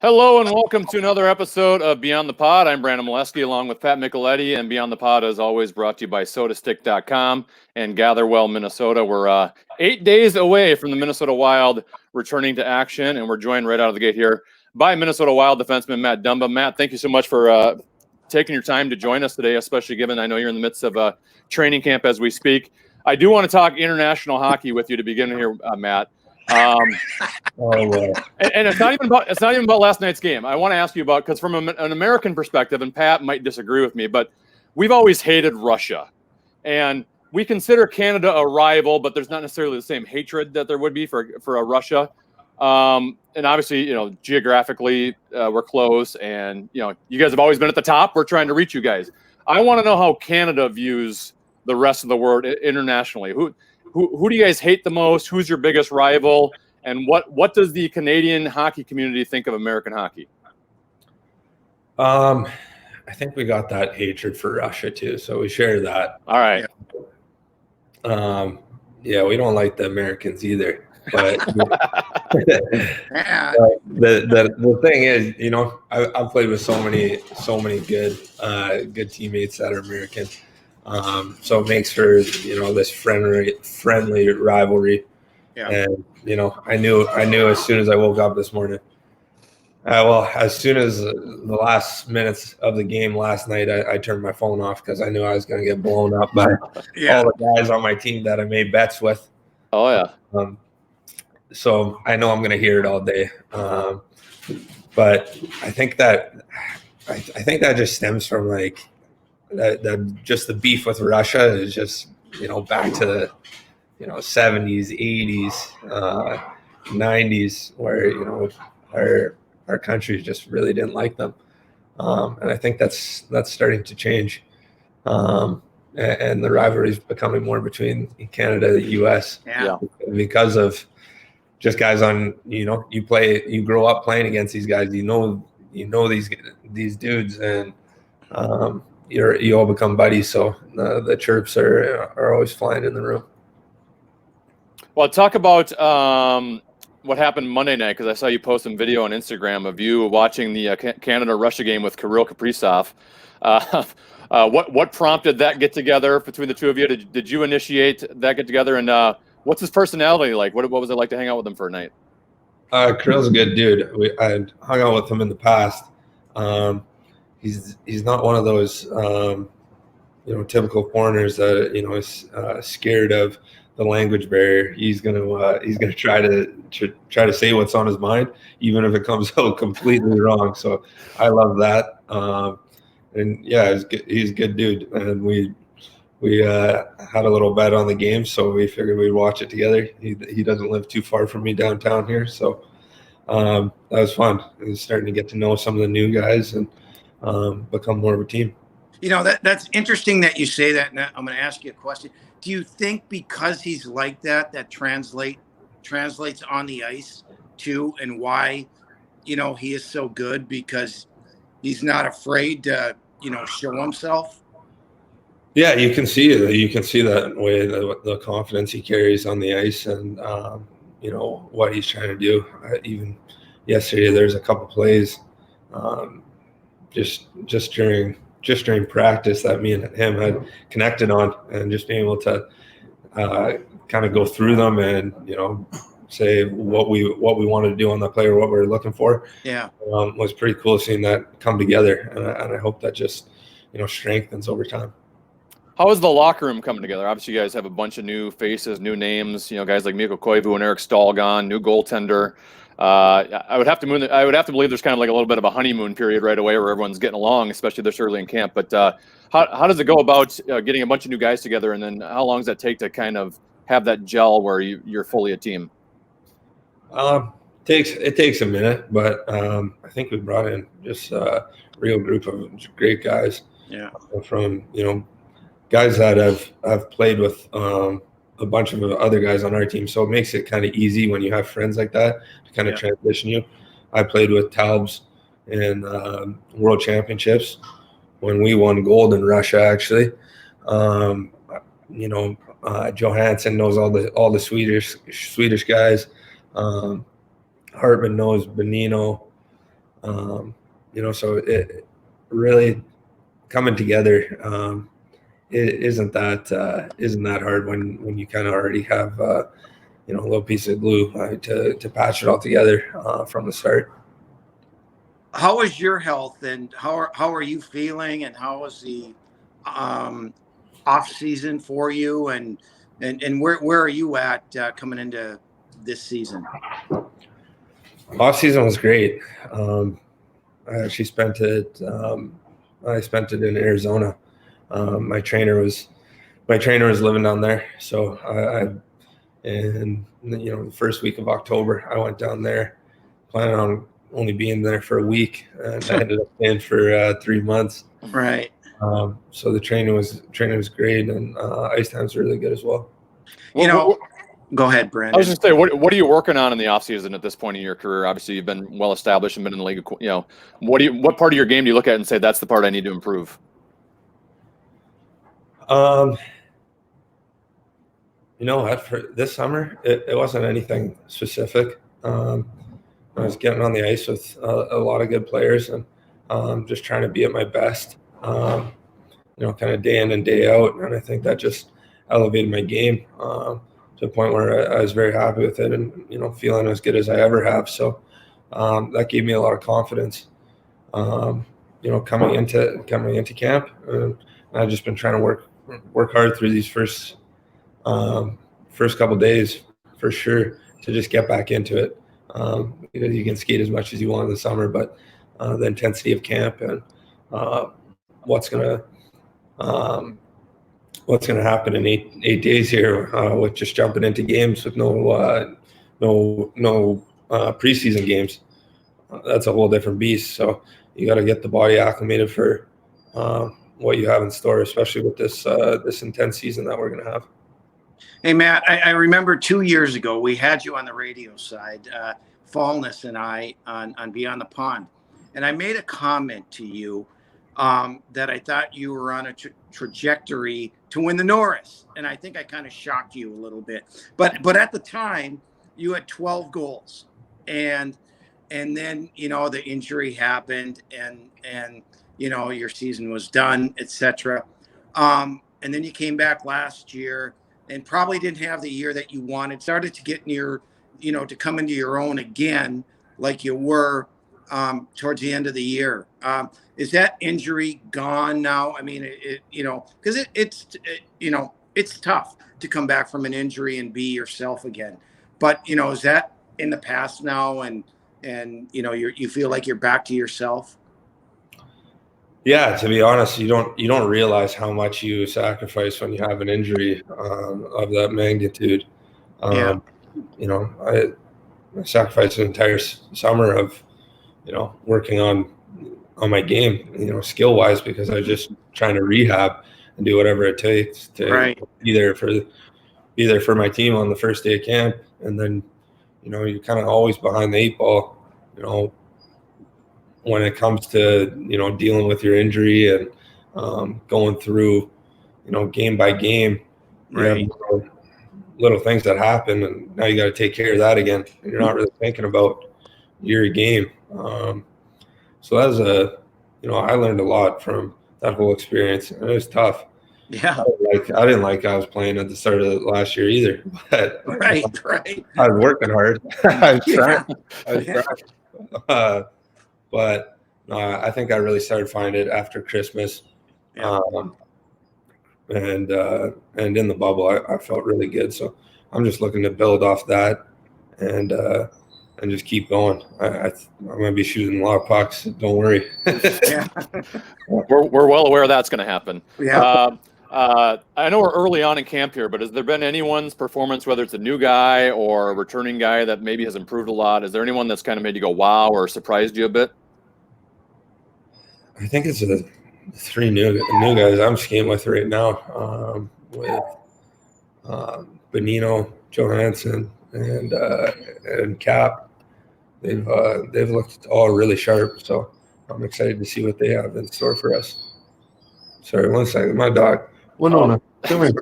Hello and welcome to another episode of Beyond the Pod. I'm Brandon Mileski along with Pat Micheletti, and Beyond the Pod is always brought to you by SodaStick.com and Gatherwell, Minnesota. We're 8 days away from the Minnesota Wild returning to action, and we're joined right out of the gate here by Minnesota Wild defenseman Matt Dumba. Matt, thank you so much for taking your time to join us today, especially given I know you're in the midst of training camp as we speak. I do want to talk international hockey with you to begin here, Matt. And it's not even about last night's game. I want to ask you about, because from an American perspective, and Pat might disagree with me, but we've always hated Russia, and we consider Canada a rival, but there's not necessarily the same hatred that there would be for a Russia. And obviously, geographically, we're close, and you guys have always been at the top. We're trying to reach you guys. I want to know how Canada views the rest of the world internationally. Who do you guys hate the most? Who's your biggest rival? And what does the Canadian hockey community think of American hockey? I think we got that hatred for Russia too, so we share that. All right. Yeah, we don't like the Americans either. But the thing is, I've played with so many good teammates that are American. So it makes for this friendly rivalry. Yeah. And I knew as soon as I woke up this morning. As soon as the last minutes of the game last night, I turned my phone off because I knew I was going to get blown up by all the guys on my team that I made bets with. Oh yeah. So I know I'm going to hear it all day. But I think that just stems from that just the beef with Russia is just back to the 70s, 80s, 90s, where our country just really didn't like them, and I think that's starting to change, and the rivalry is becoming more between Canada and the U.S. Because of just guys on you grow up playing against these guys, you know these dudes, and you all become buddies, so the chirps are always flying in the room. Well, talk about what happened Monday night, because I saw you post some video on Instagram of you watching the Canada-Russia game with Kirill Kaprizov. What prompted that get-together between the two of you? Did you initiate that get-together, and what's his personality like? What was it like to hang out with him for a night? Kirill's a good dude. I hung out with him in the past. He's not one of those typical foreigners that is scared of the language barrier. He's gonna try to say what's on his mind, even if it comes out completely wrong. So I love that. And yeah, he's a good dude. And we had a little bet on the game, so we figured we'd watch it together. He doesn't live too far from me downtown here, so that was fun. I was starting to get to know some of the new guys and become more of a team. That's interesting that you say that. And I'm going to ask you a question. Do you think because he's like that translates on the ice too, and why he is so good, because he's not afraid to show himself? Yeah, you can see it. You can see that way, the confidence he carries on the ice, and what he's trying to do. Even yesterday, there's a couple plays just during practice that me and him had connected on, and just being able to kind of go through them and say what we wanted to do on the play or what we were looking for. Was pretty cool seeing that come together, and I hope that just strengthens over time. How is the locker room coming together? Obviously, you guys have a bunch of new faces, new names. Guys like Mikko Koivu and Eric Stahl gone, new goaltender. I would have to believe there's kind of like a little bit of a honeymoon period right away where everyone's getting along, especially this early in camp. But how does it go about getting a bunch of new guys together, and then how long does that take to kind of have that gel where you're fully a team? It takes a minute, but I think we brought in just a real group of great guys. From guys that have played with a bunch of other guys on our team, so it makes it kind of easy when you have friends like that to kind of transition you. I played with Talbs in World Championships when we won gold in Russia, actually. Johansson knows all the Swedish guys. Hartman knows Benino. So it really coming together it isn't that hard when you kind of already have a little piece of glue to patch it all together from the start. How is your health, and how are you feeling, and how was the off season for you, and where are you at coming into this season? Off season was great. I actually spent it. I spent it in Arizona. My trainer was living down there, so the first week of October I went down there, planning on only being there for a week, and I ended up staying for 3 months. Right. So the training was great, and ice times were really good as well. Go ahead, Brandon. I was just saying, what are you working on in the off season at this point in your career? Obviously, you've been well established and been in the league. What part of your game do you look at and say that's the part I need to improve? For this summer, it wasn't anything specific. I was getting on the ice with a lot of good players, and just trying to be at my best. Kind of day in and day out, and I think that just elevated my game to a point where I was very happy with it, and feeling as good as I ever have. So that gave me a lot of confidence. Coming into camp, I've just been trying to work hard through these first couple of days for sure to just get back into it. You can skate as much as you want in the summer, but the intensity of camp and what's gonna happen in eight days here with just jumping into games with no preseason games. That's a whole different beast. So you got to get the body acclimated for what you have in store, especially with this intense season that we're going to have. Hey, Matt, I remember 2 years ago we had you on the radio side, Fallness and I, on Beyond the Pond. And I made a comment to you that I thought you were on a trajectory to win the Norris. And I think I kind of shocked you a little bit. But at the time, you had 12 goals. And then, the injury happened and your season was done, etc. And then you came back last year and probably didn't have the year that you wanted, started to get near, to come into your own again, like you were towards the end of the year. Is that injury gone now? I mean, because it's tough to come back from an injury and be yourself again. But, is that in the past now, and you feel like you're back to yourself? Yeah, to be honest, you don't realize how much you sacrifice when you have an injury of that magnitude. I sacrificed an entire summer of working on my game, skill wise, because I was just trying to rehab and do whatever it takes to be there for my team on the first day of camp. And then you're kind of always behind the eight ball, when it comes to dealing with your injury and going through game by game. Right. Little things that happen, and now you got to take care of that again, and you're not really thinking about your game. So that was I learned a lot from that whole experience, and it was tough. Yeah. I didn't like I was playing at the start of last year either, but right. I was working hard. I was trying. But I think I really started finding it after Christmas. Yeah. And in the bubble, I felt really good. So I'm just looking to build off that and just keep going. I'm going to be shooting a lot of pucks. Don't worry. Yeah. We're well aware that's going to happen. Yeah. I know we're early on in camp here, but has there been anyone's performance, whether it's a new guy or a returning guy, that maybe has improved a lot? Is there anyone that's kind of made you go, wow, or surprised you a bit? I think it's the three new guys I'm skating with right now, with Benino, Johansson, and Cap. They've looked all really sharp, so I'm excited to see what they have in store for us. Sorry, 1 second, my dog. Come here.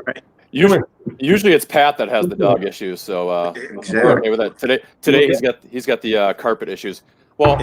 Usually it's Pat that has the dog issues, so Exactly. we're okay with that. Today he's got the carpet issues. Well,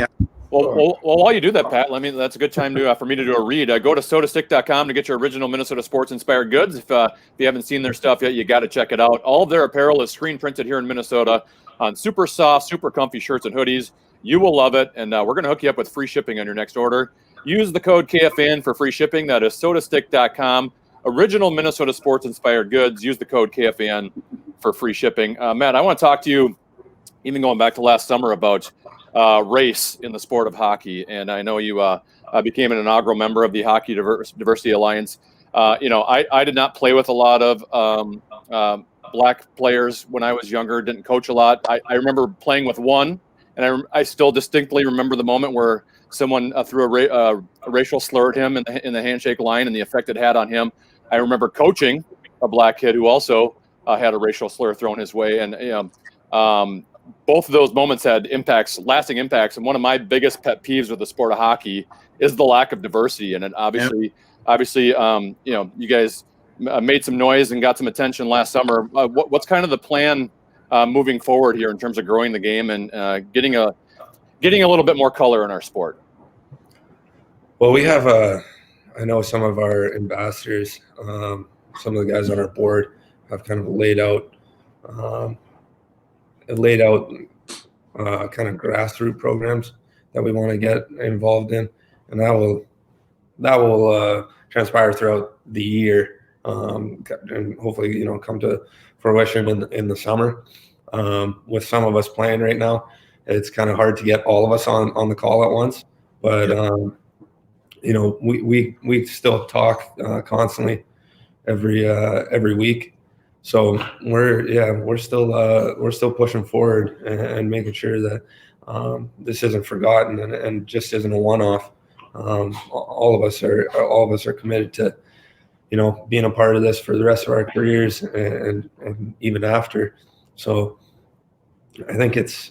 Well, while you do that, Pat, that's a good time for me to do a read. Go to sodastick.com to get your original Minnesota sports inspired goods. If you haven't seen their stuff yet, you got to check it out. All of their apparel is screen printed here in Minnesota on super soft, super comfy shirts and hoodies. You will love it, and we're going to hook you up with free shipping on your next order. Use the code KFN for free shipping. That is sodastick.com. Original Minnesota sports inspired goods. Use the code KFN for free shipping. Matt, I want to talk to you, even going back to last summer, about race in the sport of hockey. And I know you became an inaugural member of the Hockey Diversity Alliance. I did not play with a lot of black players when I was younger, didn't coach a lot. I remember playing with one, and I still distinctly remember the moment where someone threw a racial slur at him in the handshake line and the effect it had on him. I remember coaching a black kid who also had a racial slur thrown his way. And both of those moments had lasting impacts. And one of my biggest pet peeves with the sport of hockey is the lack of diversity. And it obviously, you guys made some noise and got some attention last summer. What's kind of the plan moving forward here in terms of growing the game and getting a little bit more color in our sport? Well, we have I know some of our ambassadors, some of the guys on our board have kind of laid out kind of grassroots programs that we want to get involved in, and that will transpire throughout the year, and hopefully come to fruition in the summer. With some of us playing right now, it's kind of hard to get all of us on the call at once, but we still talk constantly every week. So we're still pushing forward and making sure that this isn't forgotten and just isn't a one-off. All of us are committed to being a part of this for the rest of our careers and even after. So I think it's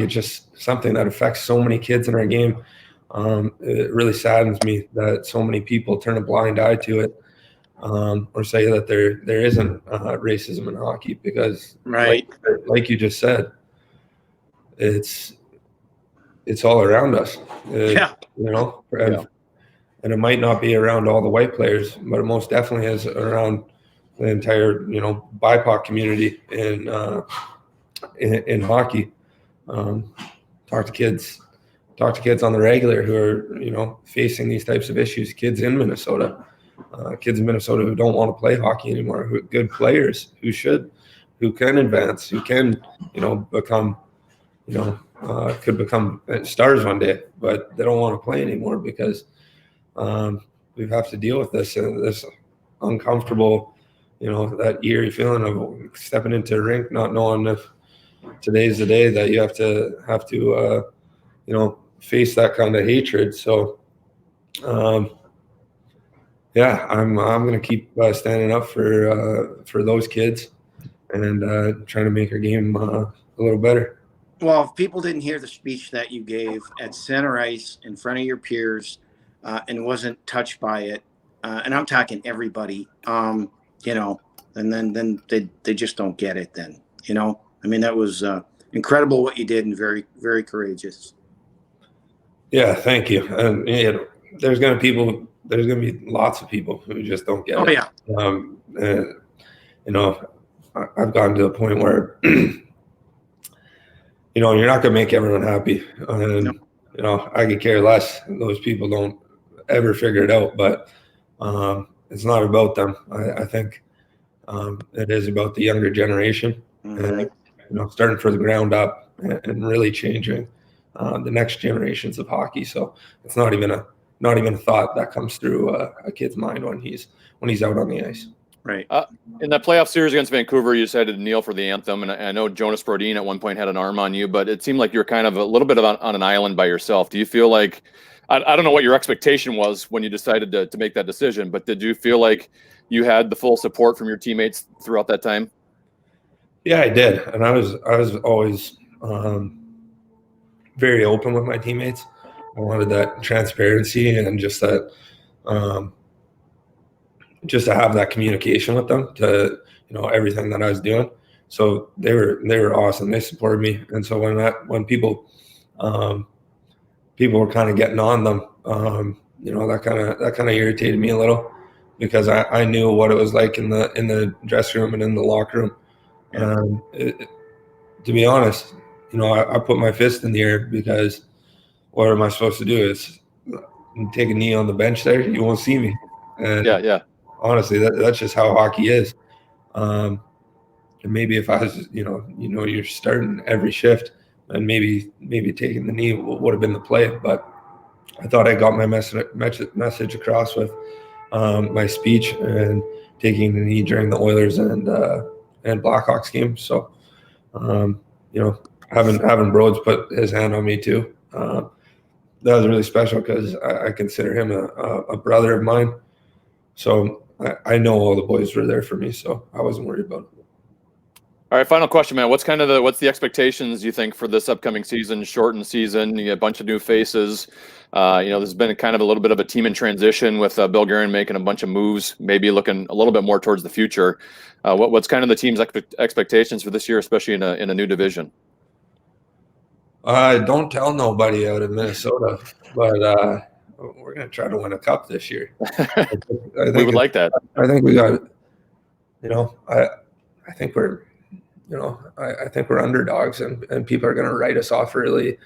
just something that affects so many kids in our game. It really saddens me that so many people turn a blind eye to it, or say that there isn't racism in hockey, because right, like you just said, it's all around us. And it might not be around all the white players, but it most definitely is around the entire BIPOC community in hockey. Talk to kids on the regular who are facing these types of issues. Kids in Minnesota who don't want to play hockey anymore, who are good players, who can advance, who can become could become stars one day, but they don't want to play anymore because we have to deal with this uncomfortable, that eerie feeling of stepping into a rink not knowing if today's the day that you have to face that kind of hatred. So I'm going to keep standing up for those kids and trying to make our game a little better. Well, if people didn't hear the speech that you gave at center ice in front of your peers and wasn't touched by it, and I'm talking everybody, and then they just don't get it then, that was incredible what you did and very, very courageous. Yeah, thank you. And there's going to be lots of people who just don't get it. Yeah. I've gotten to a point where you're not going to make everyone happy, and I could care less. Those people don't ever figure it out, but it's not about them. I think it is about the younger generation, and starting from the ground up and really changing the next generations of hockey. So it's not even a thought that comes through a kid's mind when he's out on the ice. Right. In the playoff series against Vancouver, you decided to kneel for the anthem, and I know Jonas Brodin at one point had an arm on you, but it seemed like you're kind of a little bit on an island by yourself. Do you feel like I don't know what your expectation was when you decided to make that decision, but did you feel like you had the full support from your teammates throughout that time? Yeah, I did, and I was always very open with my teammates. I wanted that transparency and just that, just to have that communication with them to everything that I was doing. So they were awesome. They supported me, and so when people people were kind of getting on them. That kind of irritated me a little because I knew what it was like in the dressing room and in the locker room. To be honest, I put my fist in the air because what am I supposed to do? Is take a knee on the bench there? You won't see me. And honestly, that's just how hockey is. And maybe if I was, you're starting every shift, and maybe taking the knee would have been the play. But I thought I got my message across with my speech and taking the knee during the Oilers and Blackhawks game. So, having Broads put his hand on me too, that was really special because I consider him a brother of mine. So I know all the boys were there for me, so I wasn't worried about it. All right, final question, man. What's the expectations you think for this upcoming season, shortened season? You get a bunch of new faces. There's been kind of a little bit of a team in transition with Bill Guerin making a bunch of moves, maybe looking a little bit more towards the future. What's kind of the team's expectations for this year, especially in a new division? Don't tell nobody out in Minnesota, but we're going to try to win a cup this year. We would like that. I think we got, I think we're, I think we're underdogs and people are going to write us off early.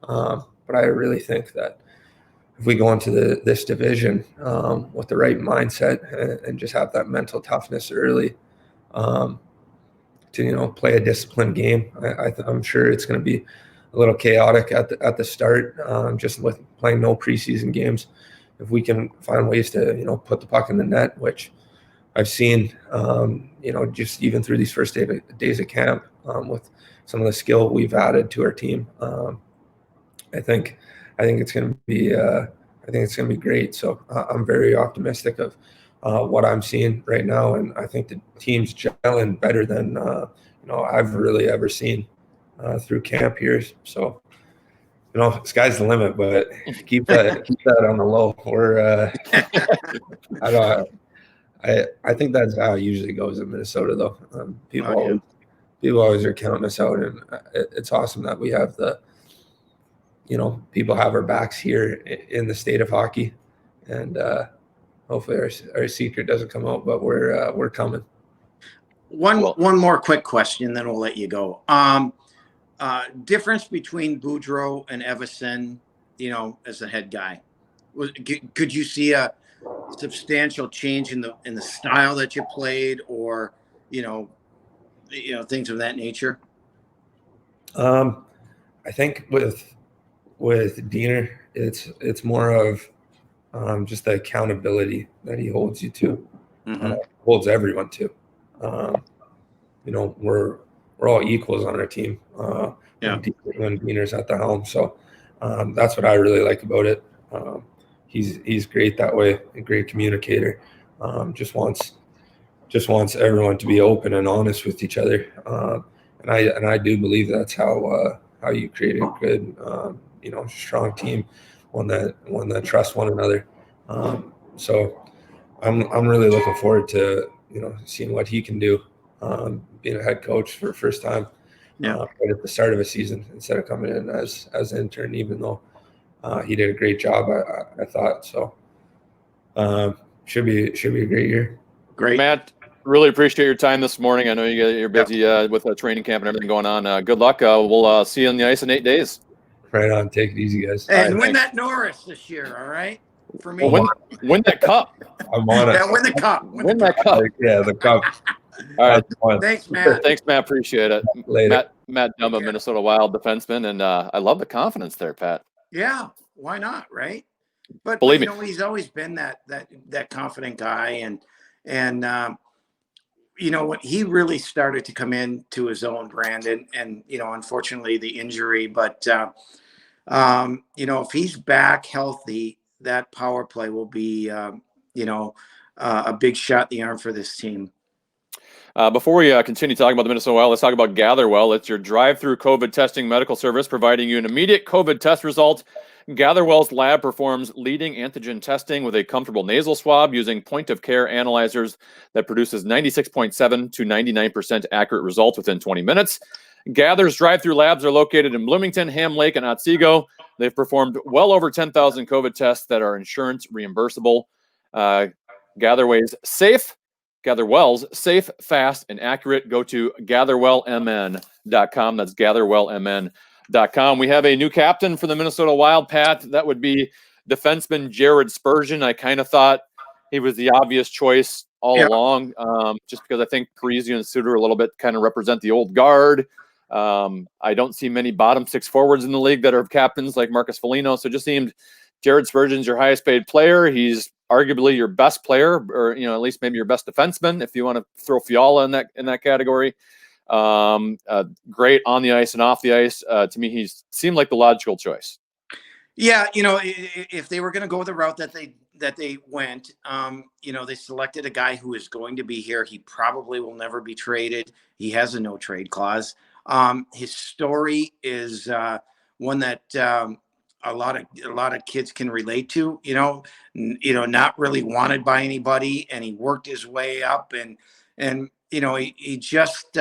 But I really think that if we go into this division with the right mindset and just have that mental toughness early to, play a disciplined game, I'm sure it's going to be a little chaotic at the start, just with playing no preseason games. If we can find ways to, put the puck in the net, which I've seen, just even through these first days of camp with some of the skill we've added to our team. I think it's going to be great. So I'm very optimistic of what I'm seeing right now, and I think the team's gelling better than I've really ever seen through camp here. So sky's the limit, but keep that on the low. We're I think that's how it usually goes in Minnesota, though. People always are counting us out, and it's awesome that we have people have our backs here in the state of hockey, and hopefully our secret doesn't come out, but we're coming. One more quick question, then we'll let you go. Difference between Boudreau and Evason, as the head guy. Could you see a substantial change in the style that you played, or things of that nature? I think with Diener, it's more of just the accountability that he holds you to, holds everyone to. We're all equals on our team when Diener's at the helm. So that's what I really like about it. He's great that way, a great communicator. Just wants everyone to be open and honest with each other. And I do believe that's how you create a good strong team, one that trusts one another. So I'm really looking forward to seeing what he can do, being a head coach for the first time, right at the start of a season instead of coming in as an intern. Even though he did a great job, I thought so. Should be a great year. Great, Matt. Really appreciate your time this morning. I know you're busy with a training camp and everything going on. Good luck. We'll see you on the ice in 8 days. Right on. Take it easy, guys. And win that Norris this year, all right? For me. Well, win that cup. I'm on it. Yeah, win the cup. Win that cup. Yeah, the cup. All right. Thanks, Matt. Thanks, Matt. Appreciate it. Later. Matt Dumba, Minnesota Wild defenseman. And I love the confidence there, Pat. Yeah, why not, right? But Believe me, he's always been that confident guy, and when he really started to come into his own brand, and unfortunately the injury, but if he's back healthy, that power play will be a big shot in the arm for this team. Before we continue talking about the Minnesota Wild, let's talk about GatherWell. It's your drive-through COVID testing medical service, providing you an immediate COVID test result. GatherWell's lab performs leading antigen testing with a comfortable nasal swab using point-of-care analyzers that produces 96.7 to 99% accurate results within 20 minutes. Gather's drive-through labs are located in Bloomington, Ham Lake, and Otsego. They've performed well over 10,000 COVID tests that are insurance reimbursable. Gatherwell's safe, fast, and accurate. Go to gatherwellmn.com. That's gatherwellmn.com. We have a new captain for the Minnesota Wild, Pat. That would be defenseman Jared Spurgeon. I kind of thought he was the obvious choice all along, just because I think Parise and Suter a little bit kind of represent the old guard. I don't see many bottom six forwards in the league that are captains like Marcus Foligno. So it just seemed Jared Spurgeon's your highest paid player. He's arguably your best player, or at least maybe your best defenseman, if you want to throw Fiala in that category. Great on the ice and off the ice. To me, he seemed like the logical choice. Yeah, if they were going to go the route that they went, they selected a guy who is going to be here. He probably will never be traded. He has a no trade clause. His story is one that a lot of kids can relate to. Not really wanted by anybody, and he worked his way up, and he just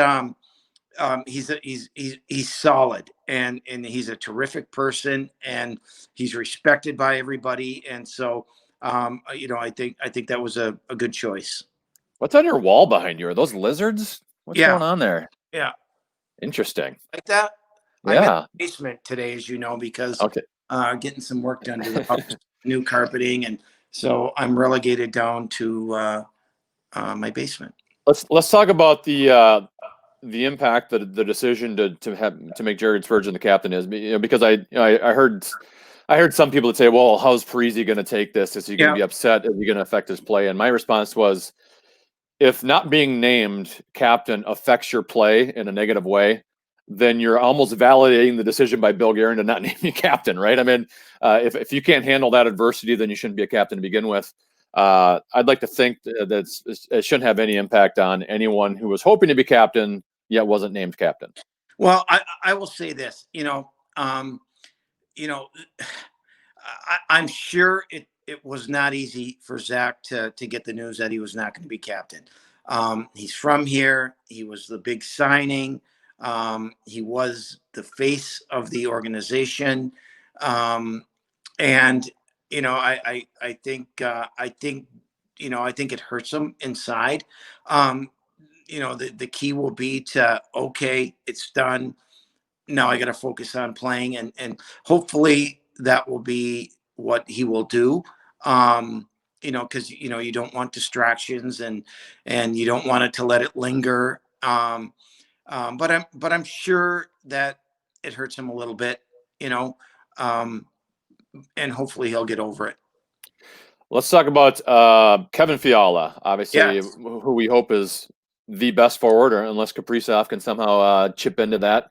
he's solid, and he's a terrific person, and he's respected by everybody, and so I think that was a good choice. What's on your wall behind you? Are those lizards? What's going on there? Yeah. Interesting. Like that? Yeah. I'm in the basement today, as you know, because getting some work done to the house, new carpeting, and so I'm relegated down to my basement. Let's talk about the impact that the decision to make Jared Spurgeon the captain is, because I heard some people that say, well, how's Parise going to take this? Is he going to be upset? Is he going to affect his play? And my response was, if not being named captain affects your play in a negative way, then you're almost validating the decision by Bill Guerin to not name you captain, right? I mean, if you can't handle that adversity, then you shouldn't be a captain to begin with. I'd like to think that it shouldn't have any impact on anyone who was hoping to be captain yet wasn't named captain. Well, I will say this, I'm sure it was not easy for Zach to get the news that he was not going to be captain. He's from here. He was the big signing. He was the face of the organization. And, I think it hurts him inside. The key will be to, okay, it's done. Now I got to focus on playing, and hopefully that will be what he will do. Because you don't want distractions, and you don't want it to let it linger. But I'm sure that it hurts him a little bit, and hopefully he'll get over it. Let's talk about Kevin Fiala, obviously, who we hope is the best forward, or unless Kaprizov can somehow chip into that.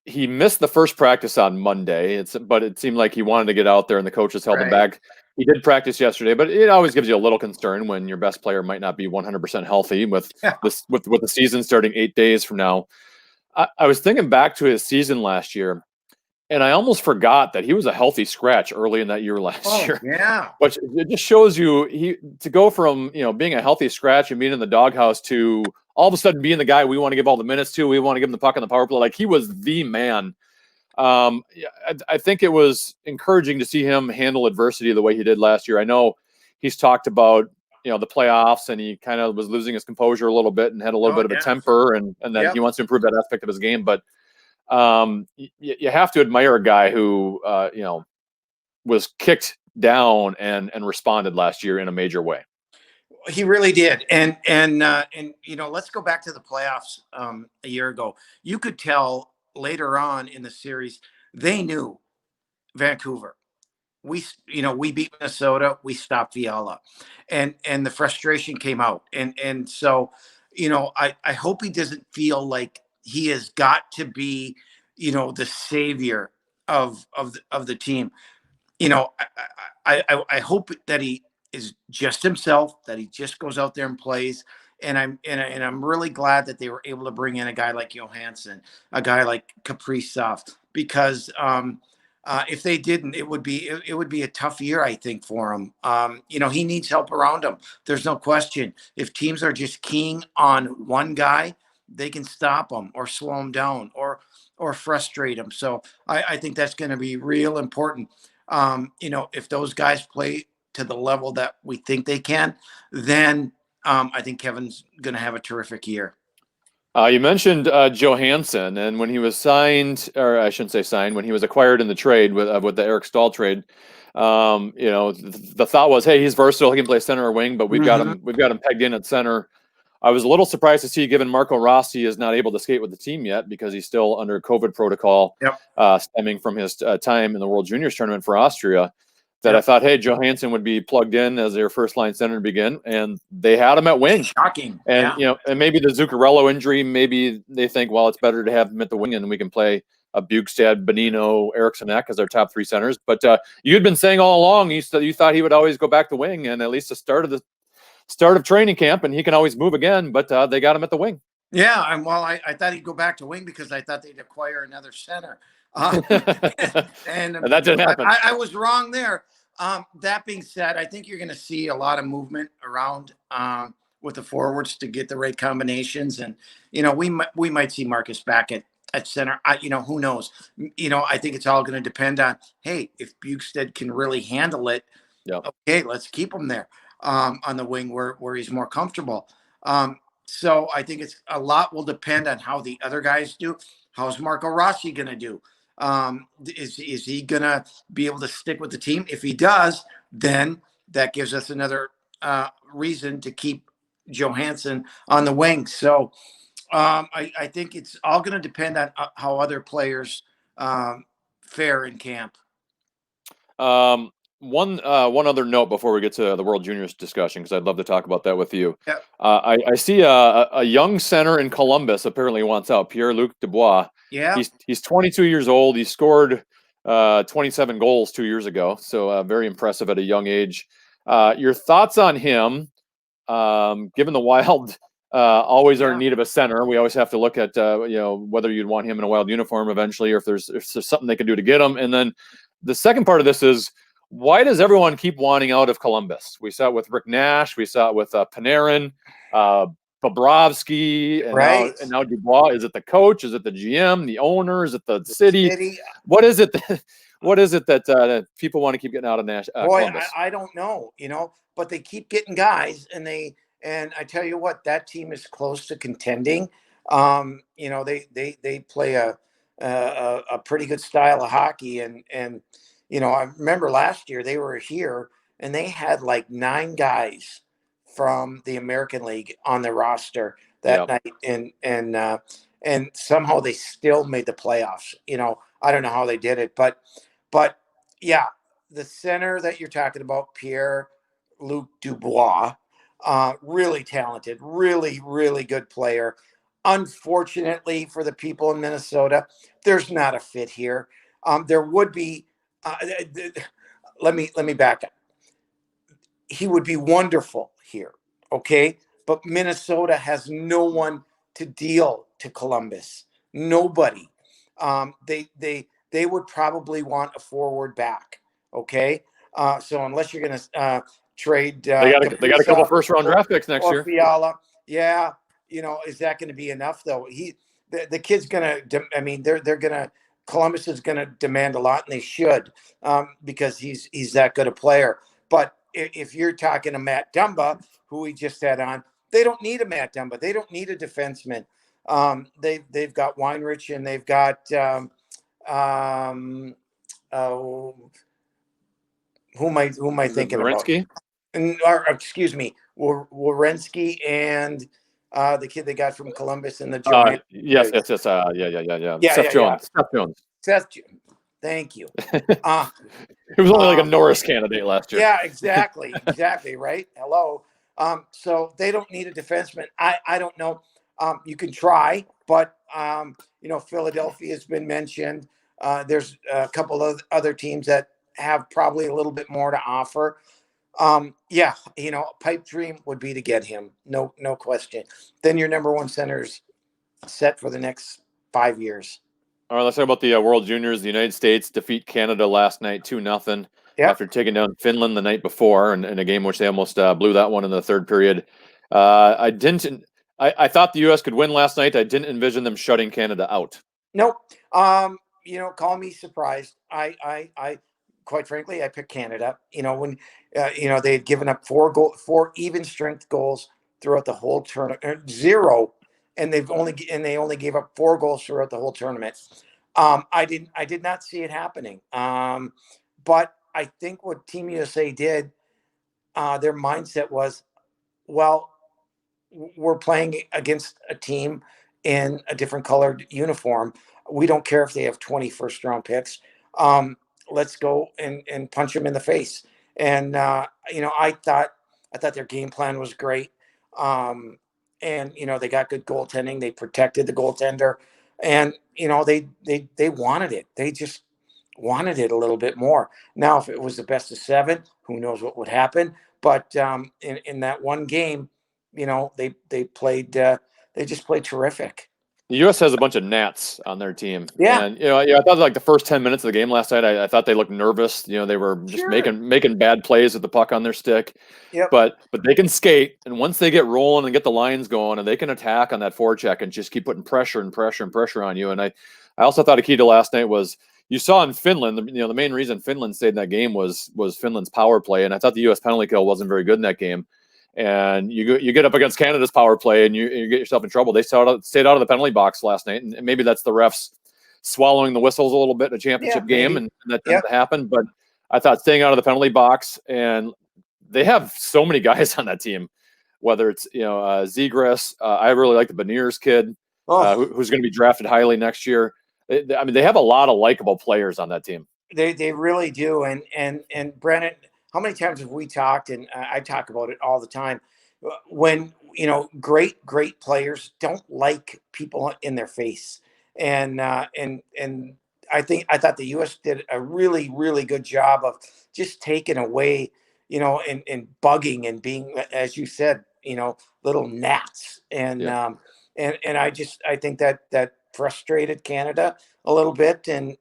He missed the first practice on Monday, but it seemed like he wanted to get out there, and the coaches held him back. He did practice yesterday, but it always gives you a little concern when your best player might not be 100% healthy with the season starting 8 days from now. I was thinking back to his season last year, and I almost forgot that he was a healthy scratch early in that year last year. Yeah. But it just shows you to go from, being a healthy scratch and being in the doghouse to all of a sudden being the guy we want to give all the minutes to. We want to give him the puck on the power play. Like, he was the man. I think it was encouraging to see him handle adversity the way he did last year. I know he's talked about, the playoffs, and he kind of was losing his composure a little bit and had a little bit of a temper, and that he wants to improve that aspect of his game. But you have to admire a guy who, was kicked down and responded last year in a major way. He really did. And let's go back to the playoffs a year ago. You could tell later on in the series, they knew Vancouver. We beat Minnesota, we stopped Fiala, and the frustration came out. And so, I hope he doesn't feel like he has got to be, the savior of the team. I hope that he is just himself, that he just goes out there and plays. And I'm really glad that they were able to bring in a guy like Johansson, a guy like Kaprizov, because if they didn't, it would be a tough year, I think, for him. He needs help around him. There's no question. If teams are just keying on one guy, they can stop him or slow him down, or or frustrate them. So I think that's going to be real important. If those guys play to the level that we think they can, then I think Kevin's going to have a terrific year. You mentioned Johansson, and when he was signed, or I shouldn't say signed, when he was acquired in the trade with the Eric Stahl trade, the thought was, hey, he's versatile, he can play center or wing, but we've got him pegged in at center. I was a little surprised to see, given Marco Rossi is not able to skate with the team yet because he's still under COVID protocol, stemming from his time in the World Juniors tournament for Austria, that I thought, hey, Johansson would be plugged in as their first line center to begin, and they had him at wing. Shocking. And and maybe the Zuccarello injury, maybe they think, well, it's better to have him at the wing, and we can play a Bukestad, Bonino, Eriksson Ek as our top three centers. But you'd been saying all along you thought he would always go back to wing, and at least the start of training camp, and he can always move again. But they got him at the wing. Yeah, I thought he'd go back to wing because I thought they'd acquire another center. And that didn't happen. I was wrong there. That being said, I think you're going to see a lot of movement around with the forwards to get the right combinations, and we might see Marcus back at center. Who knows? I think it's all going to depend on, hey, if Bukestad can really handle it. Yeah. Okay, let's keep him there on the wing where he's more comfortable. So I think it's a lot will depend on how the other guys do. How's Marco Rossi going to do? Is he going to be able to stick with the team? If he does, then that gives us another reason to keep Johansson on the wing. So I think it's all going to depend on how other players fare in camp. One other note before we get to the World Juniors discussion, because I'd love to talk about that with you. Yep. I see a young center in Columbus apparently wants out, Pierre-Luc Dubois. Yeah. He's 22 years old. He scored 27 goals 2 years ago, so very impressive at a young age. Your thoughts on him, given the Wild always are in need of a center. We always have to look at whether you'd want him in a Wild uniform eventually, or if there's something they can do to get him. And then the second part of this is, why does everyone keep wanting out of Columbus? We saw it with Rick Nash. We saw it with Panarin, Bobrovsky, and now Dubois. Is it the coach? Is it the GM, the owner? Is it the city? What is it? What is it that people want to keep getting out of Columbus? I don't know, but they keep getting guys, and I tell you what, that team is close to contending. They play a pretty good style of hockey, and I remember last year they were here and they had like 9 guys from the American League on the roster that night, and somehow they still made the playoffs. I don't know how they did it, but yeah, the center that you're talking about, Pierre-Luc Dubois, really talented, really, really good player. Unfortunately for the people in Minnesota, there's not a fit here. There would be. Let me back up. He would be wonderful here, okay? But Minnesota has no one to deal to Columbus. Nobody. They would probably want a forward back, okay? So unless you're going to trade, they got a couple first round draft picks next year. Fiala, yeah. Is that going to be enough though? The kid's going to. I mean, they're going to. Columbus is going to demand a lot, and they should, because he's that good a player. But if you're talking to Matt Dumba, who we just had on, they don't need a Matt Dumba. They don't need a defenseman. They've got Weinrich, and they've got who am I thinking Werenski? about? Excuse me, Werenski and the kid they got from Columbus in the yes. Yeah. Seth Jones. Seth Jones. Thank you. He was only like a Norris candidate last year. Yeah, exactly, right. Hello. So they don't need a defenseman. I don't know. You can try, but Philadelphia has been mentioned. There's a couple of other teams that have probably a little bit more to offer. Pipe dream would be to get him. No question. Then your number one center's set for the next 5 years. All right, let's talk about the World Juniors. The United States defeat Canada last night 2-0 after taking down Finland the night before in a game which they almost blew that one in the third period. I thought the U.S. could win last night. I didn't envision them shutting Canada out. Nope. Call me surprised. I quite frankly, I picked Canada. When they had given up four even strength goals throughout the whole tournament, zero, and they only gave up 4 goals throughout the whole tournament. I did not see it happening. But I think what Team USA did, their mindset was, well, we're playing against a team in a different colored uniform. We don't care if they have 20 first round picks. Let's go and punch them in the face. And I thought their game plan was great. And they got good goaltending. They protected the goaltender, and they wanted it. They just wanted it a little bit more. Now, if it was the best of 7, who knows what would happen? But in that one game, they played. They just played terrific. The U.S. has a bunch of gnats on their team. Yeah. And, I thought like the first 10 minutes of the game last night, I thought they looked nervous. They were just Sure. making bad plays with the puck on their stick. Yep. But they can skate. And once they get rolling and get the lines going, and they can attack on that forecheck and just keep putting pressure and pressure and pressure on you. And I also thought a key to last night was you saw in Finland, the main reason Finland stayed in that game was Finland's power play. And I thought the U.S. penalty kill wasn't very good in that game. And you get up against Canada's power play and you get yourself in trouble. They stayed out of the penalty box last night, and maybe that's the refs swallowing the whistles a little bit in a championship game, and that tends to happen. But I thought staying out of the penalty box, and they have so many guys on that team, whether it's Zegras. I really like the Beniers kid, who's going to be drafted highly next year. They have a lot of likable players on that team. They really do. And Brennan, how many times have we talked, and I talk about it all the time, when great players don't like people in their face, and I thought the U.S. did a really, really good job of just taking away, and bugging and being, as you said, little gnats, and I think that frustrated Canada a little bit, and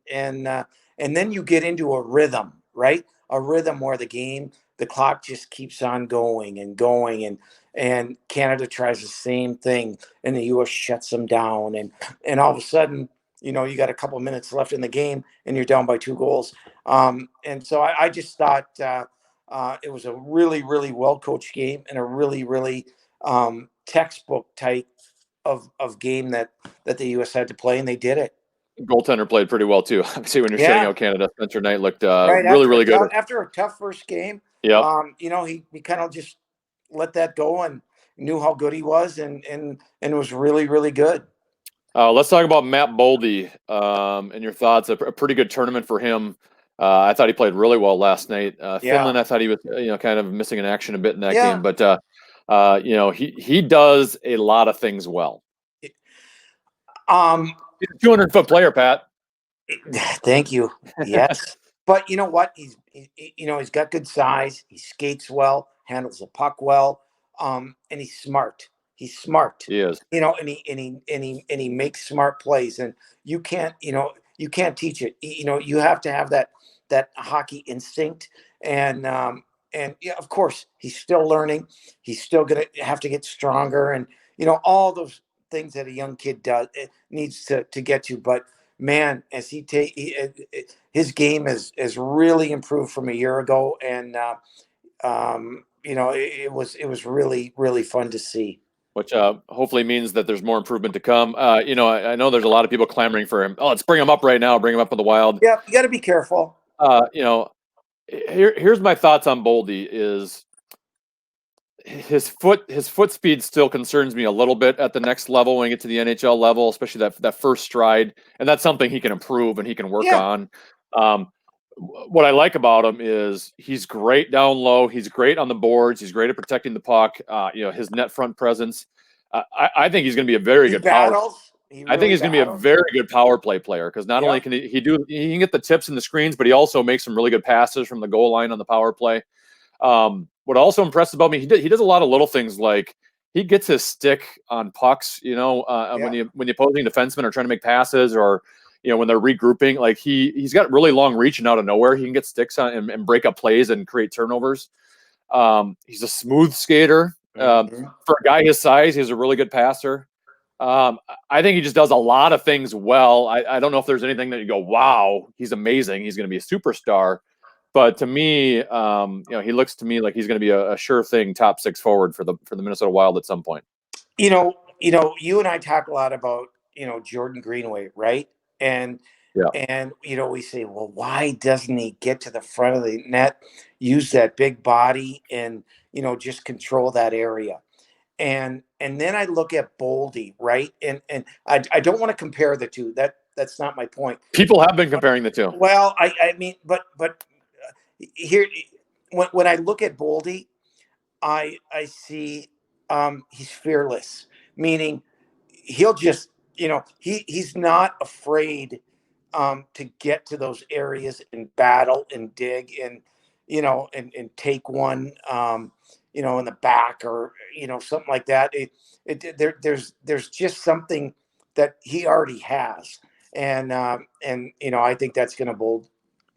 then you get into a rhythm, right? A rhythm where the clock just keeps on going and going, and Canada tries the same thing, and the U.S. shuts them down, and all of a sudden, you got a couple minutes left in the game, and you're down by 2 goals. And so I just thought it was a really, really well coached game, and a really, really textbook type of game that the U.S. had to play, and they did it. Goaltender played pretty well too. See, when you're shutting out Canada, Spencer Knight looked really good. After a tough first game, yeah, he kind of just let that go and knew how good he was, and it was really, really good. Let's talk about Matt Boldy and your thoughts. A pretty good tournament for him. I thought he played really well last night. Finland, I thought he was kind of missing in action a bit in that game, but he does a lot of things well. He's a 200-foot player, Pat. Thank you. Yes. But you know what? He's got good size. He skates well, handles the puck well, and he's smart. He's smart. He is. And he makes smart plays. And you can't teach it. You have to have that hockey instinct. And of course, he's still learning. He's still gonna have to get stronger, and all those things that a young kid needs to get to. But man, as his game has really improved from a year ago, and it was really, really fun to see. Which hopefully means that there's more improvement to come. I know there's a lot of people clamoring for him. Oh, let's bring him up right now. Bring him up with the Wild. Yeah, you got to be careful. Here's my thoughts on Boldy. Is his foot speed still concerns me a little bit at the next level when you get to the NHL level, especially that first stride, and that's something he can improve and he can work on. What I like about him is he's great down low. He's great on the boards. He's great at protecting the puck. His net front presence. I think he's going to be a very good power. I think he's going to be a very good power play player, because not only can he can get the tips and the screens, but he also makes some really good passes from the goal line on the power play. What also impressed about me, he does a lot of little things, like he gets his stick on pucks. When the opposing defensemen are trying to make passes, or when they're regrouping, like he's got really long reach, and out of nowhere he can get sticks on and break up plays and create turnovers. He's a smooth skater. For a guy his size, he's a really good passer. I think he just does a lot of things well. I don't know if there's anything that you go, wow, he's amazing. He's going to be a superstar. But to me, he looks to me like he's going to be a sure thing top 6 forward for the Minnesota Wild at some point. You and I talk a lot about, Jordan Greenway, right? And we say, well, why doesn't he get to the front of the net, use that big body, and just control that area? And then I look at Boldy, right? And I don't want to compare the two. That's not my point. People have been comparing the two. Well, I mean, but here, when I look at Boldy, I see he's fearless, meaning he'll just, he's not afraid to get to those areas and battle and dig and, and take one, in the back or, something like that. There's just something that he already has. And I think that's going to bold.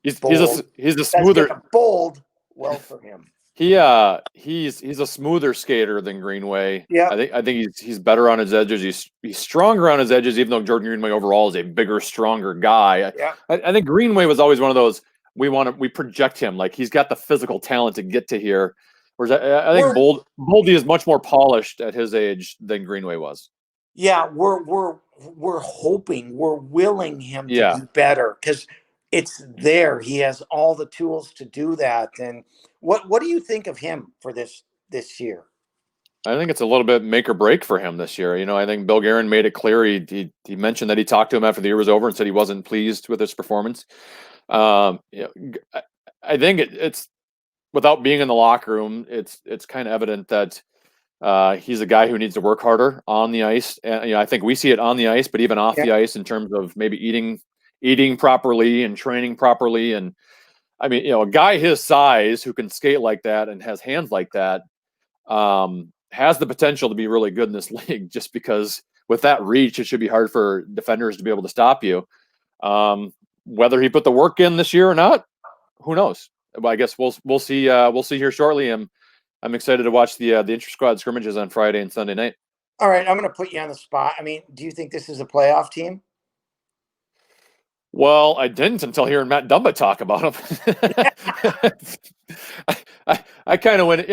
He's a smoother bold well for him. He's a smoother skater than Greenway. Yeah, I think he's better on his edges. He's stronger on his edges, even though Jordan Greenway overall is a bigger, stronger guy. Yeah. I think Greenway was always one of those we project him like he's got the physical talent to get to here. Whereas I think Boldy is much more polished at his age than Greenway was. Yeah, we're hoping, we're willing him to do better because it's there. He has all the tools to do that. And what do you think of him for this year? I think it's a little bit make or break for him this year. I think Bill Guerin made it clear. He mentioned that he talked to him after the year was over and said he wasn't pleased with his performance. I think it's without being in the locker room, it's kind of evident that he's a guy who needs to work harder on the ice. And I think we see it on the ice, but even off the ice in terms of maybe eating properly and training properly. And I mean, a guy his size who can skate like that and has hands like that has the potential to be really good in this league, just because with that reach, it should be hard for defenders to be able to stop you. Whether he put the work in this year or not, who knows? But I guess we'll see. We'll see here shortly. I'm excited to watch the inter-squad scrimmages on Friday and Sunday night. All right, I'm going to put you on the spot. I mean, do you think this is a playoff team? Well, I didn't until hearing Matt Dumba talk about him. I kind of went,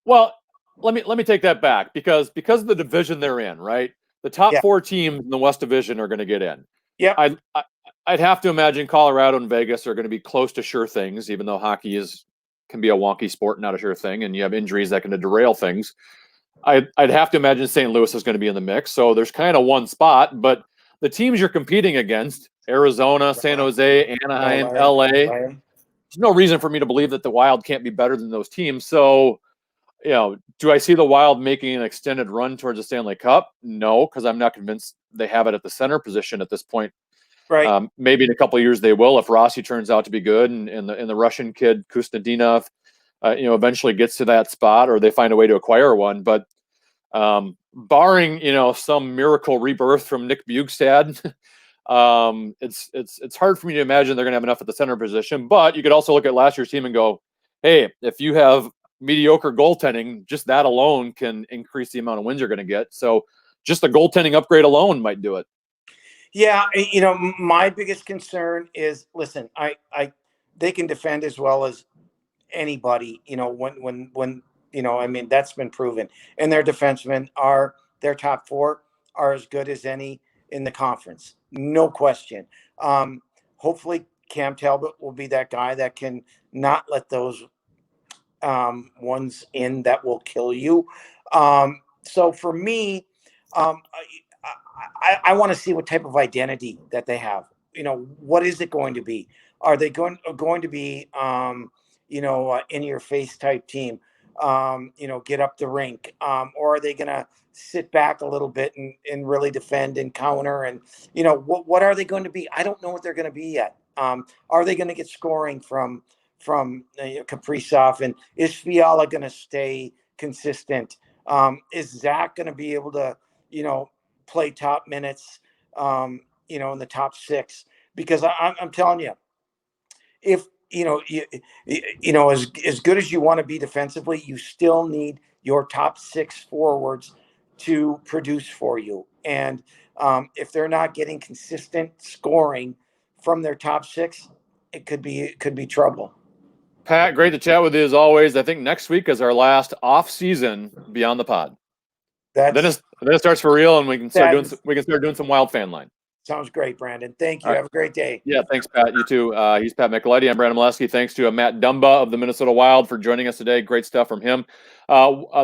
well, let me take that back because of the division they're in, right? The top 4 teams in the West Division are going to get in. Yeah. I'd have to imagine Colorado and Vegas are going to be close to sure things, even though hockey can be a wonky sport, not a sure thing, and you have injuries that can derail things. I'd have to imagine St. Louis is going to be in the mix. So there's kind of one spot, but the teams you're competing against, Arizona, San Jose, Anaheim, LA, there's no reason for me to believe that the Wild can't be better than those teams. So, do I see the Wild making an extended run towards the Stanley Cup? No, because I'm not convinced they have it at the center position at this point. Right. Maybe in a couple of years they will if Rossi turns out to be good and the Russian kid Kustadinov, eventually gets to that spot or they find a way to acquire one. But barring some miracle rebirth from Nick Bjugstad, it's hard for me to imagine they're going to have enough at the center position. But you could also look at last year's team and go, hey, if you have mediocre goaltending, just that alone can increase the amount of wins you're going to get. So just a goaltending upgrade alone might do it. Yeah, my biggest concern is, listen, they can defend as well as anybody. When I mean, that's been proven. And their defensemen their top 4 are as good as any in the conference, no question. Hopefully, Cam Talbot will be that guy that can not let those ones in that will kill you. So for me, I want to see what type of identity that they have. What is it going to be? Are they going to be, in your face type team? Get up the rink, or are they going to sit back a little bit and really defend and counter? And what are they going to be? I don't know what they're going to be yet. Are they going to get scoring from Kaprizov? And is Fiala going to stay consistent? Is Zach going to be able to play top minutes, in the top 6? Because I'm telling you, if as good as you want to be defensively, you still need your top 6 forwards to produce for you. And if they're not getting consistent scoring from their top six, it could be trouble. Pat, great to chat with you as always. I think next week is our last off season Beyond the Pod. Then it starts for real, and we can start doing some Wild fan line. Sounds great, Brandon. Thank you. All right. Have a great day. Yeah, thanks, Pat. You too. He's Pat Micheletti. I'm Brandon Mileski. Thanks to Matt Dumba of the Minnesota Wild for joining us today. Great stuff from him.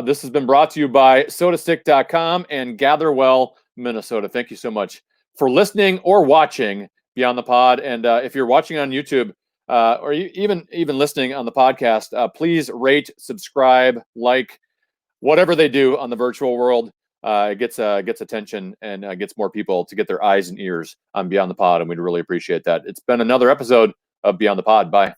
This has been brought to you by SodaStick.com and Gatherwell, Minnesota. Thank you so much for listening or watching Beyond the Pod. And if you're watching on YouTube or even listening on the podcast, please rate, subscribe, like, whatever they do on the virtual world. It gets attention and gets more people to get their eyes and ears on Beyond the Pod, and we'd really appreciate that. It's been another episode of Beyond the Pod. Bye.